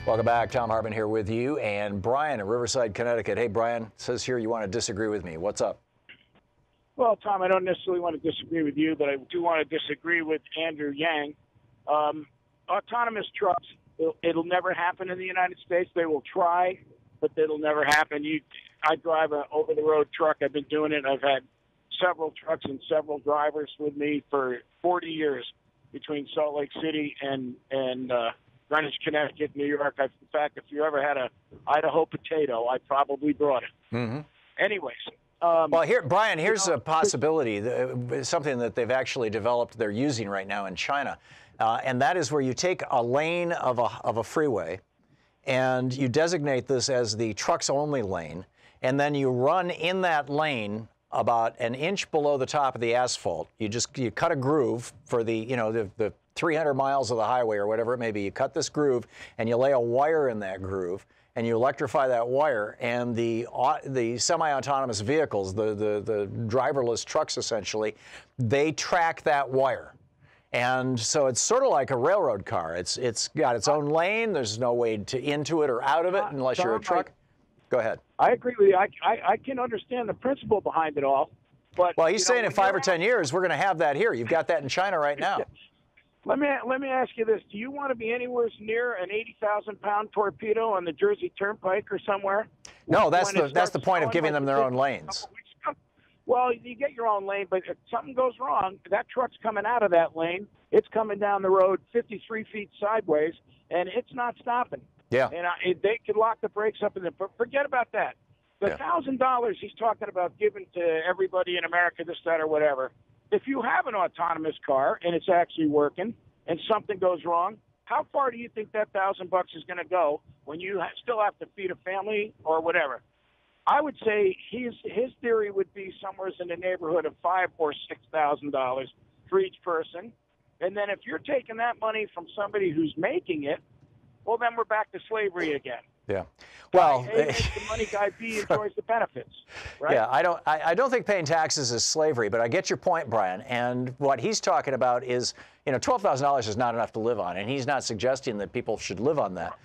Welcome back. Thom Hartmann here with you, and Brian in Riverside, Connecticut. Hey, Brian, it says here you want to disagree with me. What's up? Well, Tom, I don't necessarily want to disagree with you, but I do want to disagree with Andrew Yang. Autonomous trucks, it'll never happen in the United States. They will try, but it'll never happen. I drive an over-the-road truck. I've been doing it. I've had several trucks and several drivers with me for 40 years between Salt Lake City and Greenwich, Connecticut, New York. In fact, if you ever had a Idaho potato, I probably brought it. Mm-hmm. Anyways. Well, here, Brian, here's a possibility, something that they've actually developed, they're using right now in China, and that is where you take a lane of a freeway and you designate this as the trucks-only lane, and then you run in that lane about an inch below the top of the asphalt. You cut a groove for the 300 miles of the highway or whatever it may be. You cut this groove and you lay a wire in that groove and you electrify that wire, and the semi-autonomous vehicles, the driverless trucks essentially, they track that wire. And so it's sort of like a railroad car. It's got its own lane. There's no way into it or out of it unless you're a truck. Go ahead. I agree with you. I can understand the principle behind it all. But well, he's saying in 5 or 10 years, we're going to have that here. You've got that in China right now. Let me ask you this. Do you want to be anywhere near an 80,000-pound torpedo on the Jersey Turnpike or somewhere? No, that's the point of giving them their own lanes. Well, you get your own lane, but if something goes wrong, that truck's coming out of that lane. It's coming down the road 53 feet sideways, and it's not stopping. Yeah. And they could lock the brakes up, but forget about that. The $1,000 he's talking about giving to everybody in America, this, that, or whatever. If you have an autonomous car and it's actually working and something goes wrong, how far do you think that $1,000 is going to go when you still have to feed a family or whatever? I would say his theory would be somewhere in the neighborhood of $5,000 or $6,000 for each person. And then if you're taking that money from somebody who's making it, well, then we're back to slavery again. Yeah. Well, A makes the money, guy B enjoys the benefits. Right? Yeah, I don't think paying taxes is slavery, but I get your point, Brian. And what he's talking about is, $12,000 is not enough to live on, and he's not suggesting that people should live on that.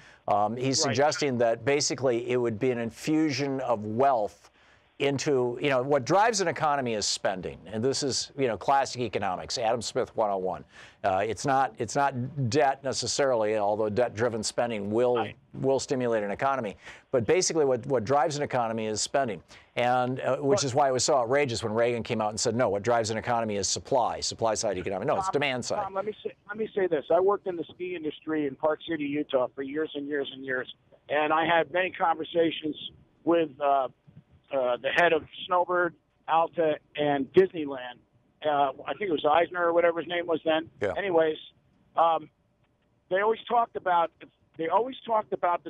He's suggesting that basically it would be an infusion of wealth into, what drives an economy is spending. And this is, classic economics, Adam Smith 101. It's not debt necessarily, although debt-driven spending will stimulate an economy. But basically what drives an economy is spending. And which is why it was so outrageous when Reagan came out and said, no, what drives an economy is supply-side economic. No, it's demand side. Tom, let me say this. I worked in the ski industry in Park City, Utah for years and years and years. And I had many conversations with the head of Snowbird, Alta, and Disneyland. I think it was Eisner or whatever his name was then. Yeah. Anyways, they always talked about the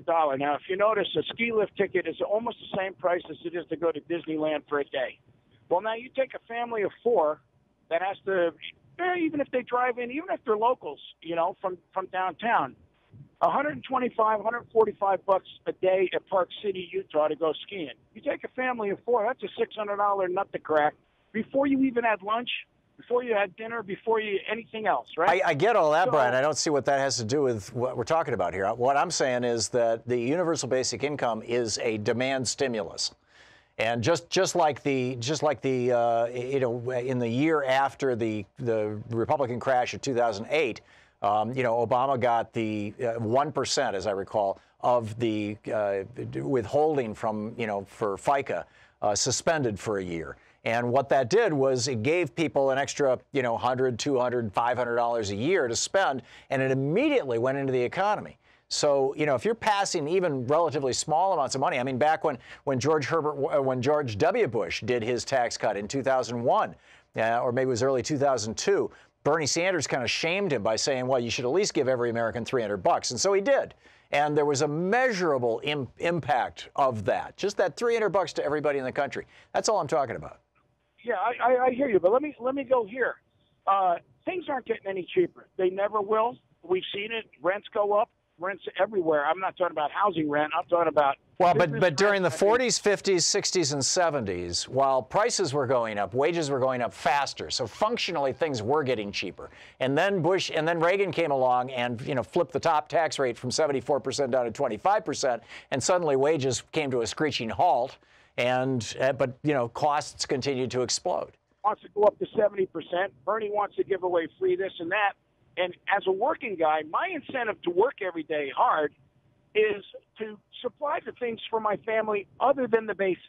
dollar. Now, if you notice, a ski lift ticket is almost the same price as it is to go to Disneyland for a day. Well, now you take a family of four that has to, even if they drive in, even if they're locals, from downtown, $125, $145 a day at Park City, Utah to go skiing. You take a family of four, that's a $600 nut to crack before you even had lunch, before you had dinner, before you anything else, right? I get all that, Brian. I don't see what that has to do with what we're talking about here. What I'm saying is that the universal basic income is a demand stimulus. And just like the in the year after the Republican crash of 2008, Obama got the 1%, as I recall, of the withholding from, for FICA suspended for a year. And what that did was it gave people an extra, $100, $200, $500 a year to spend, and it immediately went into the economy. So, if you're passing even relatively small amounts of money, I mean, back when George W. Bush did his tax cut in 2001, or maybe it was early 2002, Bernie Sanders kind of shamed him by saying, well, you should at least give every American $300. And so he did. And there was a measurable impact of that, just that $300 to everybody in the country. That's all I'm talking about. Yeah, I hear you, but let me go here. Things aren't getting any cheaper. They never will. We've seen it. Rents go up. rents everywhere. I'm not talking about housing rent. I'm talking about well, but during the 40s, 50s, 60s, and 70s, while prices were going up, wages were going up faster. So functionally, things were getting cheaper. And then Reagan came along and flipped the top tax rate from 74% down to 25%, and suddenly wages came to a screeching halt. But costs continued to explode. Wants to go up to 70%. Bernie wants to give away free this and that. And as a working guy, my incentive to work every day hard is to supply the things for my family other than the basics.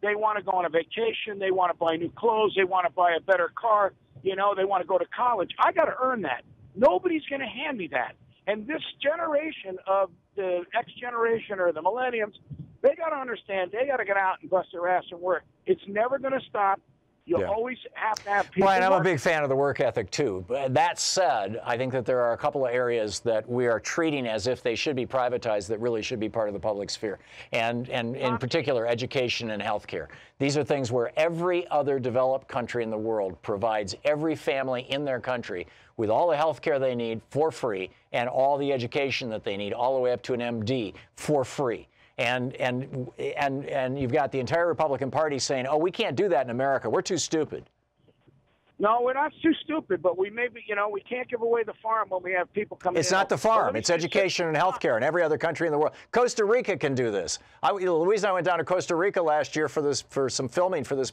They want to go on a vacation. They want to buy new clothes. They want to buy a better car. They want to go to college. I got to earn that. Nobody's going to hand me that. And this generation of the X generation or the millenniums, they got to understand they got to get out and bust their ass and work. It's never going to stop. You always have to have people. Brian, I'm a big fan of the work ethic, too. But that said, I think that there are a couple of areas that we are treating as if they should be privatized that really should be part of the public sphere, and in particular, education and healthcare. These are things where every other developed country in the world provides every family in their country with all the healthcare they need for free and all the education that they need, all the way up to an MD for free. And you've got the entire Republican Party saying, "Oh, we can't do that in America. We're too stupid." No, we're not too stupid, but we can't give away the farm when we have people coming in. It's not the farm. It's education and healthcare in every other country in the world. Costa Rica can do this. Louise and I went down to Costa Rica last year for some filming for this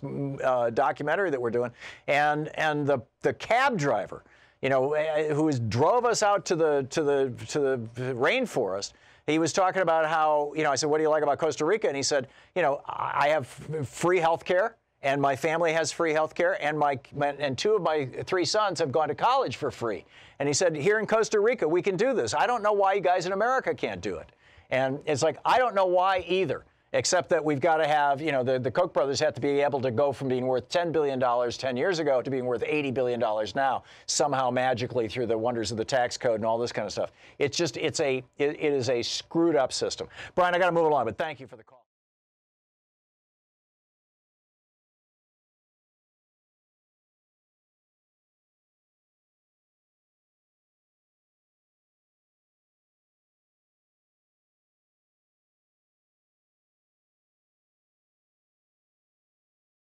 documentary that we're doing, and the cab driver, who drove us out to the rainforest. He was talking about how, I said, "What do you like about Costa Rica?" And he said, "I have free health care, and my family has free health care, and two of my three sons have gone to college for free." And he said, "Here in Costa Rica, we can do this. I don't know why you guys in America can't do it." And it's like, I don't know why either, except that we've got to have, the Koch brothers have to be able to go from being worth $10 billion 10 years ago to being worth $80 billion now, somehow magically through the wonders of the tax code and all this kind of stuff. It is a screwed up system. Brian, I got to move along, but thank you for the call.